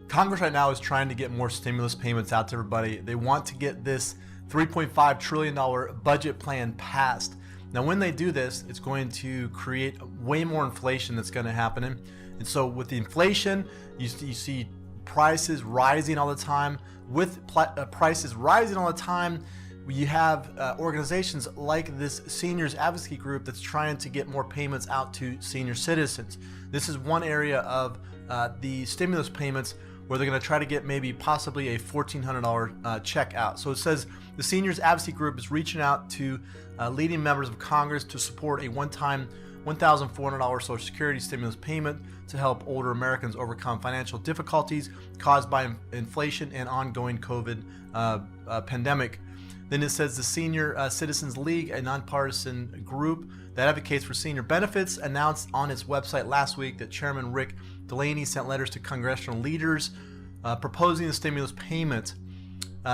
Congress right now is trying to get more stimulus payments out to everybody. They want to get this $3.5 trillion budget plan passed. Now, when they do this, it's going to create way more inflation that's going to happen. And so with the inflation, you see prices rising all the time. With prices rising all the time, you have organizations like this seniors advocacy group that's trying to get more payments out to senior citizens. This is one area of the stimulus payments where they're going to try to get maybe possibly a $1,400 check out. So it says the seniors advocacy group is reaching out to leading members of Congress to support a one-time $1,400 Social Security stimulus payment to help older Americans overcome financial difficulties caused by inflation and ongoing COVID pandemic. Then it says the Senior Citizens League, a nonpartisan group that advocates for senior benefits, announced on its website last week that Chairman Rick Delaney sent letters to congressional leaders proposing the stimulus payment.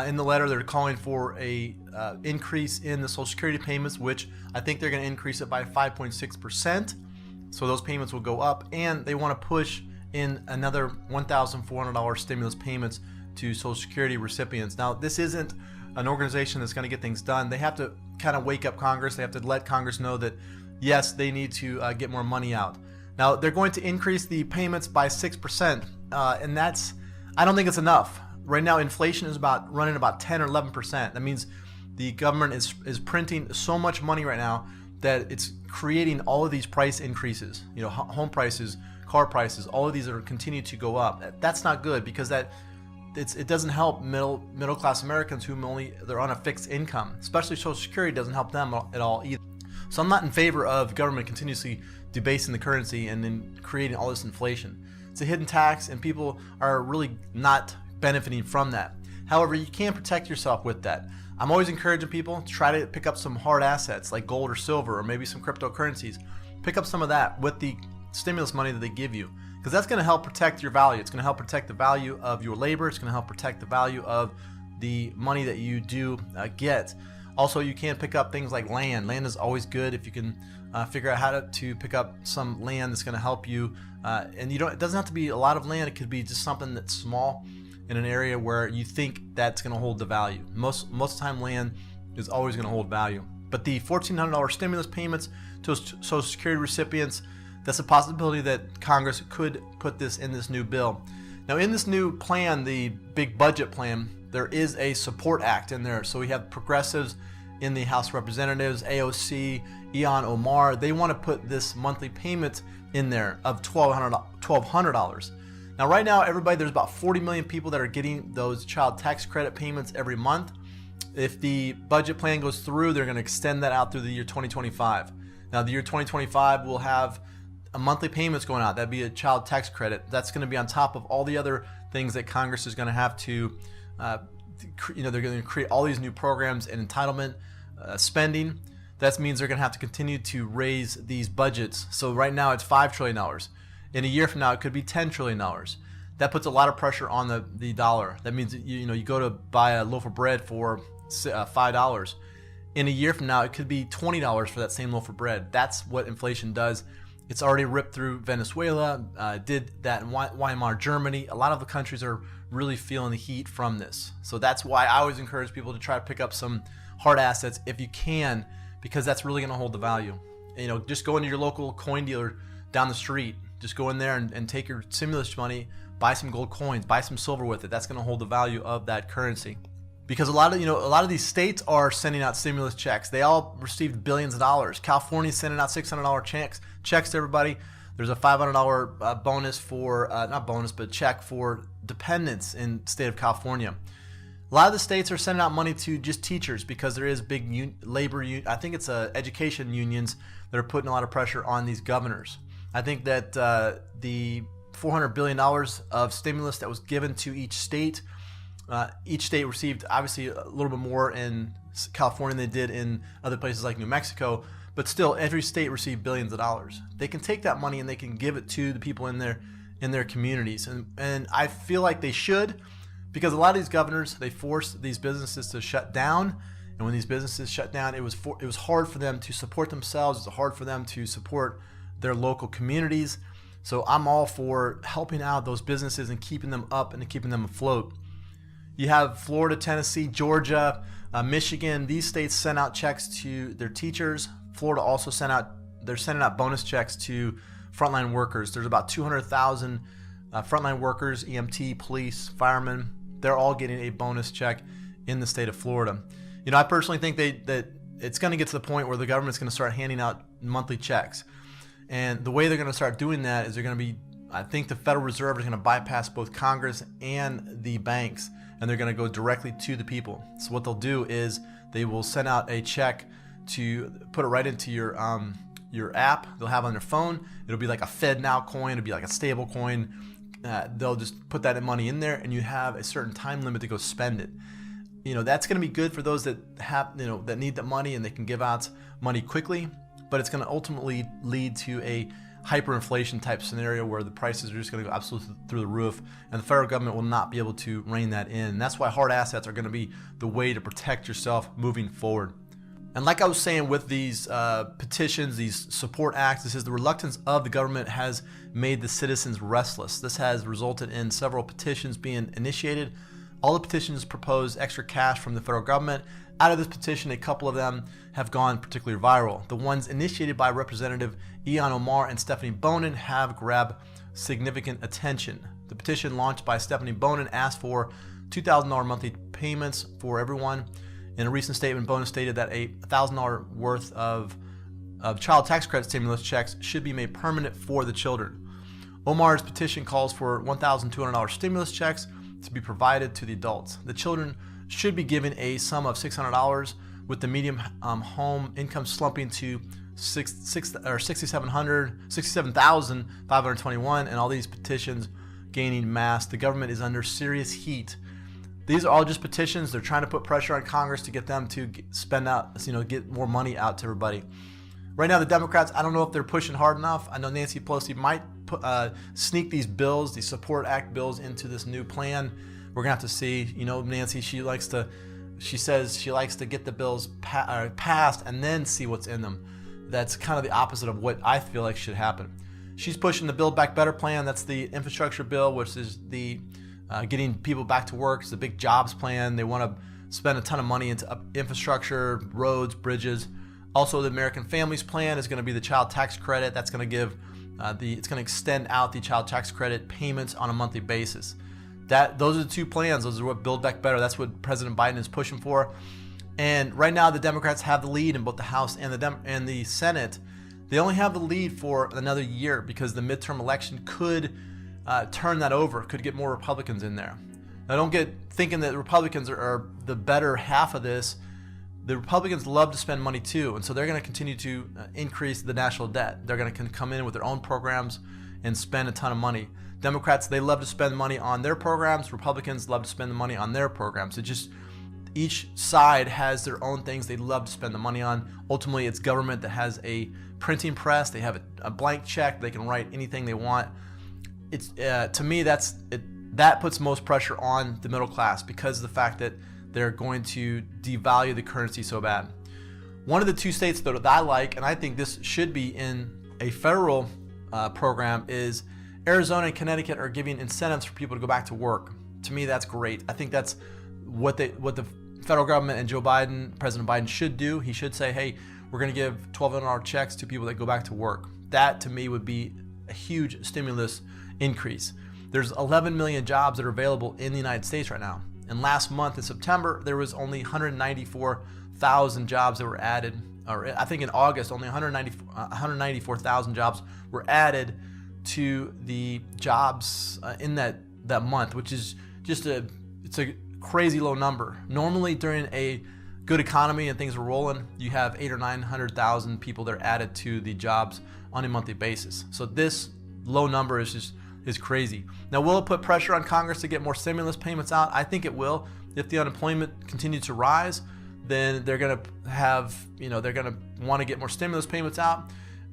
In the letter, they're calling for a increase in the Social Security payments, which I think they're going to increase it by 5.6%. So those payments will go up, and they want to push in another $1,400 stimulus payments to Social Security recipients. Now, this isn't an organization that's going to get things done. They have to kind of wake up Congress. They have to let Congress know that, yes, they need to get more money out. Now, they're going to increase the payments by 6%, and I don't think it's enough. Right now, inflation is running about 10 or 11%. That means the government is printing so much money right now that it's creating all of these price increases. You know, home prices, car prices, all of these are continue to go up. That's not good, because it doesn't help middle class Americans who they're on a fixed income. Especially Social Security doesn't help them at all either. So I'm not in favor of government continuously debasing the currency and then creating all this inflation. It's a hidden tax, and people are really not benefiting from that. However, you can protect yourself with that. I'm always encouraging people to try to pick up some hard assets like gold or silver, or maybe some cryptocurrencies. Pick up some of that with the stimulus money that they give you, because that's going to help protect your value. It's going to help protect the value of your labor. It's going to help protect the value of the money that you do get. Also, you can pick up things like land. Land is always good if you can figure out how to pick up some land that's going to help you. And it doesn't have to be a lot of land. It could be just something that's small in an area where you think that's going to hold the value. Most of the time, land is always going to hold value. But the $1,400 stimulus payments to Social Security recipients, that's a possibility that Congress could put this in this new bill. Now, in this new plan, the big budget plan, there is a support act in there. So we have progressives in the House of Representatives, AOC, Ilhan Omar. They want to put this monthly payment in there of $1,200. Now, right now, there's about 40 million people that are getting those child tax credit payments every month. If the budget plan goes through, they're going to extend that out through the year 2025. Now, the year 2025 will have a monthly payments going out. That'd be a child tax credit. That's going to be on top of all the other things that Congress is going to have to, they're going to create all these new programs and entitlement spending. That means they're going to have to continue to raise these budgets. So right now it's $5 trillion. In a year from now, it could be $10 trillion. That puts a lot of pressure on the dollar. That means you go to buy a loaf of bread for $5. In a year from now, it could be $20 for that same loaf of bread. That's what inflation does. It's already ripped through Venezuela, did that in Weimar Germany. A lot of the countries are really feeling the heat from this. So that's why I always encourage people to try to pick up some hard assets if you can, because that's really going to hold the value. Just go into your local coin dealer down the street. Just go in there and take your stimulus money, buy some gold coins, buy some silver with it. That's going to hold the value of that currency. Because a lot of these states are sending out stimulus checks. They all received billions of dollars. California's sending out $600 checks to everybody. There's a $500 bonus check for dependents in the state of California. A lot of the states are sending out money to just teachers because there is big I think it's education unions that are putting a lot of pressure on these governors. I think that the $400 billion of stimulus that was given to each state received obviously a little bit more in California than they did in other places like New Mexico, but still every state received billions of dollars. They can take that money and they can give it to the people in their communities, and I feel like they should, because a lot of these governors, they force these businesses to shut down, and when these businesses shut down, it was hard for them to support themselves. It was hard for them to support their local communities. So I'm all for helping out those businesses and keeping them up and keeping them afloat. You have Florida, Tennessee, Georgia, Michigan. These states sent out checks to their teachers. Florida also they're sending out bonus checks to frontline workers. There's about 200,000 frontline workers, EMT, police, firemen. They're all getting a bonus check in the state of Florida. I personally think that it's going to get to the point where the government's going to start handing out monthly checks. And the way they're going to start doing that is I think the Federal Reserve is going to bypass both Congress and the banks, and they're going to go directly to the people. So what they'll do is they will send out a check to put it right into your app they'll have on their phone. It'll be like a FedNow coin. It'll be like a stable coin. They'll just put that money in there, and you have a certain time limit to go spend it. That's going to be good for those that have, that need the money and they can give out money quickly, but it's going to ultimately lead to a hyperinflation type scenario where the prices are just going to go absolutely through the roof, and the federal government will not be able to rein that in. And that's why hard assets are going to be the way to protect yourself moving forward. And like I was saying with these petitions, these support acts, this is the reluctance of the government has made the citizens restless. This has resulted in several petitions being initiated. All the petitions propose extra cash from the federal government. Out of this petition, a couple of them have gone particularly viral. The ones initiated by Representative Ilhan Omar and Stephanie Bonin have grabbed significant attention. The petition launched by Stephanie Bonin asked for $2,000 monthly payments for everyone. In a recent statement, Bonin stated that a $1,000 worth of child tax credit stimulus checks should be made permanent for the children. Omar's petition calls for $1,200 stimulus checks to be provided to the adults. The children should be given a sum of $600, with the median home income slumping to $67,521, and all these petitions gaining mass. The government is under serious heat. These are all just petitions. They're trying to put pressure on Congress to get them to spend out, get more money out to everybody. Right now, the Democrats, I don't know if they're pushing hard enough. I know Nancy Pelosi might sneak these bills, these Support Act bills, into this new plan. We're gonna have to see. Nancy, she says she likes to get the bills passed and then see what's in them. That's kind of the opposite of what I feel like should happen. She's pushing the Build Back Better plan. That's the infrastructure bill, which is the getting people back to work. It's a big jobs plan. They want to spend a ton of money into infrastructure, roads, bridges. Also, the American Families Plan is going to be the child tax credit. That's going to give it's going to extend out the child tax credit payments on a monthly basis. Those are the two plans. Those are what Build Back Better. That's what President Biden is pushing for. And right now, the Democrats have the lead in both the House and the Senate. They only have the lead for another year because the midterm election could turn that over. Could get more Republicans in there. Now, don't get thinking that Republicans are the better half of this. The Republicans love to spend money too, and so they're going to continue to increase the national debt. They're going to come in with their own programs and spend a ton of money. Democrats, they love to spend money on their programs. Republicans love to spend the money on their programs. It just, each side has their own things they love to spend the money on. Ultimately, it's government that has a printing press. They have a blank check. They can write anything they want. It's to me, that puts most pressure on the middle class because of the fact that they're going to devalue the currency so bad. One of the two states that I like, and I think this should be in a federal program, is Arizona and Connecticut are giving incentives for people to go back to work. To me, that's great. I think that's what the federal government and President Biden should do. He should say, hey, we're going to give $1,200 checks to people that go back to work. That, to me, would be a huge stimulus increase. There's 11 million jobs that are available in the United States right now. And last month in September, there was only 194,000 jobs that were added. Or I think in August, only 194,000 jobs were added to the jobs in that month, which is just it's a crazy low number. Normally during a good economy and things are rolling, you have 800,000 or 900,000 people that are added to the jobs on a monthly basis. So this low number is crazy. Now, will it put pressure on Congress to get more stimulus payments out? I think it will. If the unemployment continues to rise, then they're going to they're going to want to get more stimulus payments out.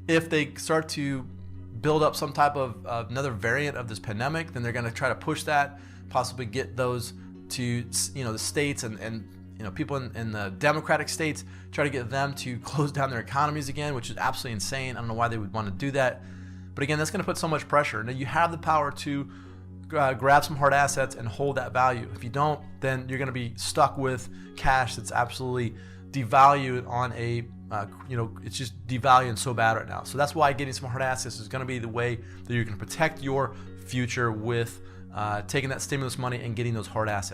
If they start to build up some type of another variant of this pandemic, then they're going to try to push that, possibly get those to the states and people in the Democratic states, try to get them to close down their economies again, which is absolutely insane. I don't know why they would want to do that. But again, that's going to put so much pressure. Now you have the power to grab some hard assets and hold that value. If you don't, then you're going to be stuck with cash that's absolutely devalued on a it's just devaluing so bad right now. So that's why getting some hard assets is going to be the way that you can protect your future with taking that stimulus money and getting those hard assets.